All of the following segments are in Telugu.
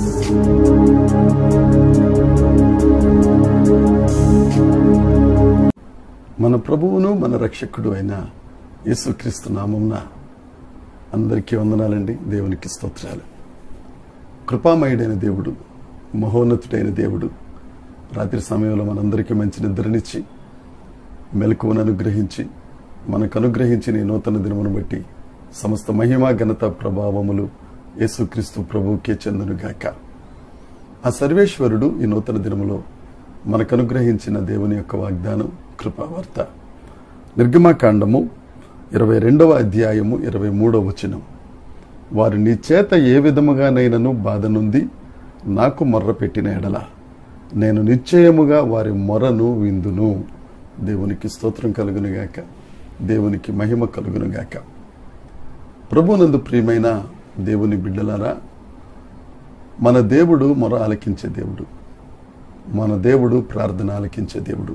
మన ప్రభువును మన రక్షకుడు అయిన యేసుక్రీస్తు నామమున అందరికీ వందనాలండి. దేవునికి స్తోత్రాలు. కృపామయుడైన దేవుడు, మహోన్నతుడైన దేవుడు రాత్రి సమయంలో మనందరికీ మంచి నిద్రనిచ్చి మెలకువను అనుగ్రహించి మనకు అనుగ్రహించిన ఈ నూతన దినమును బట్టి సమస్త మహిమ ఘనత ప్రభావములు యేసుక్రీస్తు ప్రభువుకే చెందునుగాక. ఆ సర్వేశ్వరుడు ఈ నూతన దినములో మనకు అనుగ్రహించిన దేవుని యొక్క వాగ్దానం కృపావార్త. నిర్గమాకాండము 22వ అధ్యాయము 23వ వచనం. వారు నీ చేత ఏ విధముగానైనను బాధ నుండి నాకు మొర్ర పెట్టిన ఎడల నేను నిశ్చయముగా వారి మొరను విందును. దేవునికి స్తోత్రం కలుగునుగాక, దేవునికి మహిమ కలుగునుగాక. ప్రభునందు ప్రియమైన దేవుని బిడ్డలారా, మన దేవుడు మొర ఆలకించే దేవుడు, మన దేవుడు ప్రార్థన ఆలకించే దేవుడు.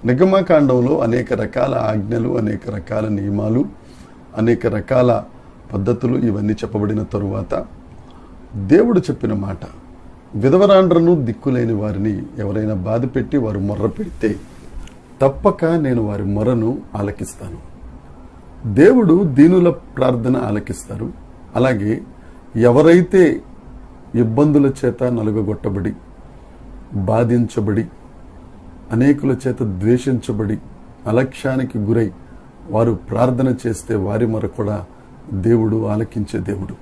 నిర్గమాకాండంలో అనేక రకాల ఆజ్ఞలు, అనేక రకాల నియమాలు, అనేక రకాల పద్ధతులు ఇవన్నీ చెప్పబడిన తరువాత దేవుడు చెప్పిన మాట, విధవరాండ్రను దిక్కులేని వారిని ఎవరైనా బాధ పెట్టి వారు మొర్ర పెడితే తప్పక నేను వారి మొరను ఆలకిస్తాను. దేవుడు దీనుల ప్రార్థన ఆలకిస్తారు. అలాగే ఎవరైతే ఇబ్బందుల చేత నలుగగొట్టబడి, బాధించబడి, అనేకుల చేత ద్వేషించబడి, అలక్ష్యానికి గురై వారు ప్రార్థన చేస్తే వారి మొర కూడా దేవుడు ఆలకించే దేవుడు.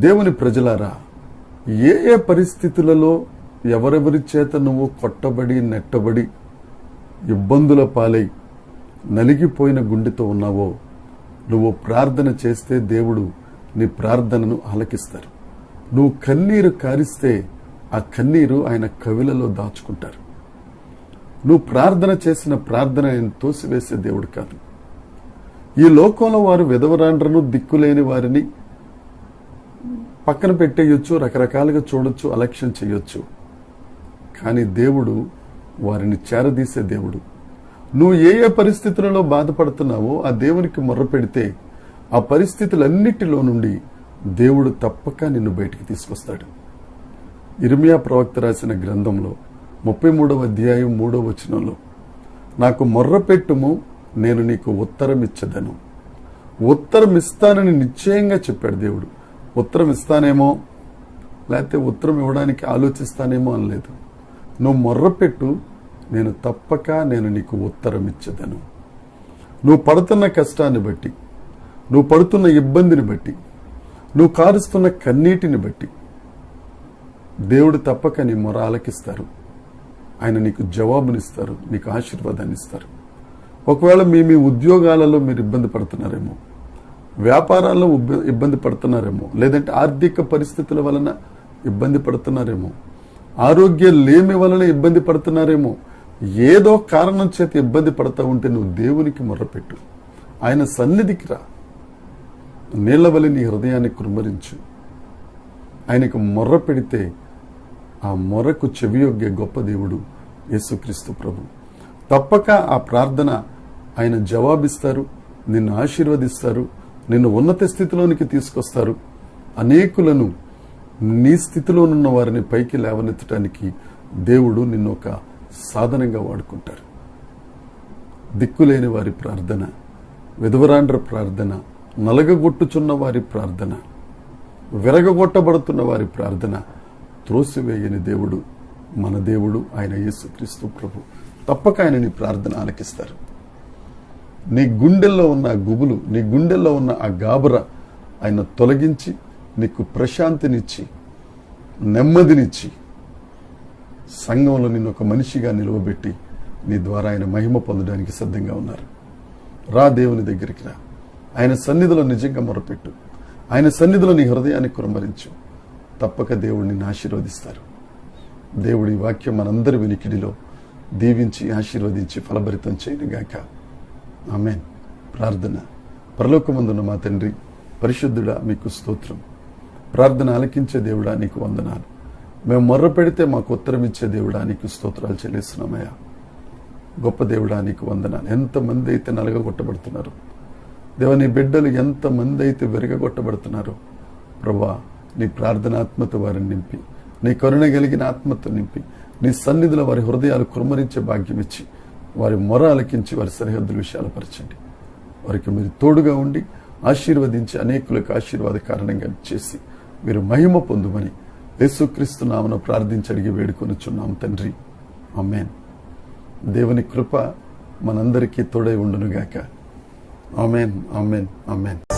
దేవుని ప్రజలారా, ఏ ఏ పరిస్థితులలో ఎవరెవరి చేత నువ్వు కొట్టబడి, నెట్టబడి, ఇబ్బందుల పాలై నలిగిపోయిన గుండెతో ఉన్నావో నువ్వు ప్రార్థన చేస్తే దేవుడు నీ ప్రార్థనను ఆలకిస్తారు. నువ్వు కన్నీరు కారిస్తే ఆ కన్నీరు ఆయన కవిలలో దాచుకుంటారు. నువ్వు ప్రార్థన చేసిన ప్రార్థన ఆయన తోసివేసే దేవుడు కాదు. ఈ లోకంలో వారు విధవరాండ్రను దిక్కులేని వారిని పక్కన పెట్టేయొచ్చు, రకరకాలుగా చూడొచ్చు, అలక్ష్యం చేయొచ్చు. కానీ దేవుడు వారిని చేరదీసే దేవుడు. నువ్వు ఏ ఏ పరిస్థితులలో బాధపడుతున్నావో ఆ దేవునికి మొర్ర పెడితే ఆ పరిస్థితులన్నిటిలో నుండి దేవుడు తప్పక నిన్ను బయటికి తీసుకొస్తాడు. ఇర్మియా ప్రవక్త రాసిన గ్రంథంలో 33వ అధ్యాయం 3వ వచనంలో, నాకు మొర్ర పెట్టుము, నేను నీకు ఉత్తరం ఇచ్చదను. ఉత్తరం ఇస్తానని నిశ్చయంగా చెప్పాడు దేవుడు. ఉత్తరం ఇస్తానేమో, లేకపోతే ఉత్తరం ఇవ్వడానికి ఆలోచిస్తానేమో అనలేదు. నువ్వు మొర్రపెట్టు, నేను నీకు ఉత్తరం ఇచ్చదను. నువ్వు పడుతున్న కష్టాన్ని బట్టి, నువ్వు పడుతున్న ఇబ్బందిని బట్టి, నువ్వు కారుస్తున్న కన్నీటిని బట్టి దేవుడు తప్పక నీ మొర ఆలకిస్తారు. ఆయన నీకు జవాబునిస్తారు, నీకు ఆశీర్వాదాన్ని ఇస్తారు. ఒకవేళ మీ ఉద్యోగాలలో మీరు ఇబ్బంది పడుతున్నారేమో, వ్యాపారాల్లో ఇబ్బంది పడుతున్నారేమో, లేదంటే ఆర్థిక పరిస్థితుల వలన ఇబ్బంది పడుతున్నారేమో, ఆరోగ్య లేమి వలన ఇబ్బంది పడుతున్నారేమో, ఏదో కారణం చేత ఇబ్బంది పడతా ఉంటే నువ్వు దేవునికి మొర్రపెట్టు. ఆయన సన్నిధికి రా, నీళ్ల వలె నీ హృదయాన్ని కుమ్మరించు. ఆయనకు మొర్ర పెడితే ఆ మొర్రకు చెవియొగ్గే గొప్ప దేవుడు యేసుక్రీస్తు ప్రభు. తప్పక ఆ ప్రార్థన ఆయన జవాబిస్తారు, నిన్ను ఆశీర్వదిస్తారు, నిన్ను ఉన్నత స్థితిలోనికి తీసుకొస్తారు. అనేకులను నీ స్థితిలో ఉన్న వారిని పైకి లేవనెత్తడానికి దేవుడు నిన్ను ఒక సాధనంగా వాడుకుంటారు. దిక్కులేని వారి ప్రార్థన, విధవరాండ్ర ప్రార్థన, నలగగొట్టుచున్న వారి ప్రార్థన, విరగగొట్టబడుతున్న వారి ప్రార్థన త్రోసివేయని దేవుడు మన దేవుడు, ఆయన యేసుక్రీస్తు ప్రభు. తప్పక ఆయన నీ ప్రార్థన ఆలకిస్తారు. నీ గుండెల్లో ఉన్న ఆ గుబులు, నీ గుండెల్లో ఉన్న ఆ గాబర ఆయన తొలగించి నీకు ప్రశాంతినిచ్చి, నెమ్మదినిచ్చి, సంఘంలో నిన్ను ఒక మనిషిగా నిలువబెట్టి నీ ద్వారా ఆయన మహిమ పొందడానికి సిద్ధంగా ఉన్నారు. రా, దేవుని దగ్గరికి రా. ఆయన సన్నిధిలో నిజంగా మొరపెట్టు. ఆయన సన్నిధిలో నీ హృదయాన్ని కుమ్మరించు. తప్పక దేవుడు నిన్ను ఆశీర్వదిస్తారు. దేవుడి వాక్యం మనందరి వినికిడిలో దీవించి ఆశీర్వదించి ఫలభరితం చేయనుగాక. ఆమేన్. ప్రార్థన. పరలోకమందున్న మా తండ్రి, పరిశుద్ధుడా మీకు స్తోత్రం. ప్రార్థన ఆలకించే దేవుడా నీకు వందనాలు. మేము మొర్ర పెడితే మాకు ఉత్తరం ఇచ్చే దేవుడా నీకు స్తోత్రాలు చెల్లిస్తున్నామయ్యా. గొప్ప దేవుడా నీకు వందనాలు. ఎంతమంది అయితే నలగగొట్టబడుతున్నారు దేవా, నీ బిడ్డలు ఎంతమంది అయితే విరగగొట్టబడుతున్నారు ప్రభా, నీ ప్రార్థనాత్మతో వారిని నింపి, నీ కరుణ కలిగిన ఆత్మతో నింపి, నీ సన్నిధిలో వారి హృదయాలు కుమ్మరించే భాగ్యం ఇచ్చి, వారి మొర ఆలకించి వారి సరిహద్దులు విశాలపరచండి. వారికి మీరు తోడుగా ఉండి ఆశీర్వదించి అనేకులకు ఆశీర్వాద కారణంగా చేసి మీరు మహిమ పొందుమని యేసుక్రీస్తు నామమున ప్రార్థించి అడిగి వేడుకొనుచున్నాం తండ్రి. ఆమేన్. దేవుని కృప మనందరికీ తోడై ఉండునుగాక. ఆమేన్, ఆమేన్, ఆమేన్.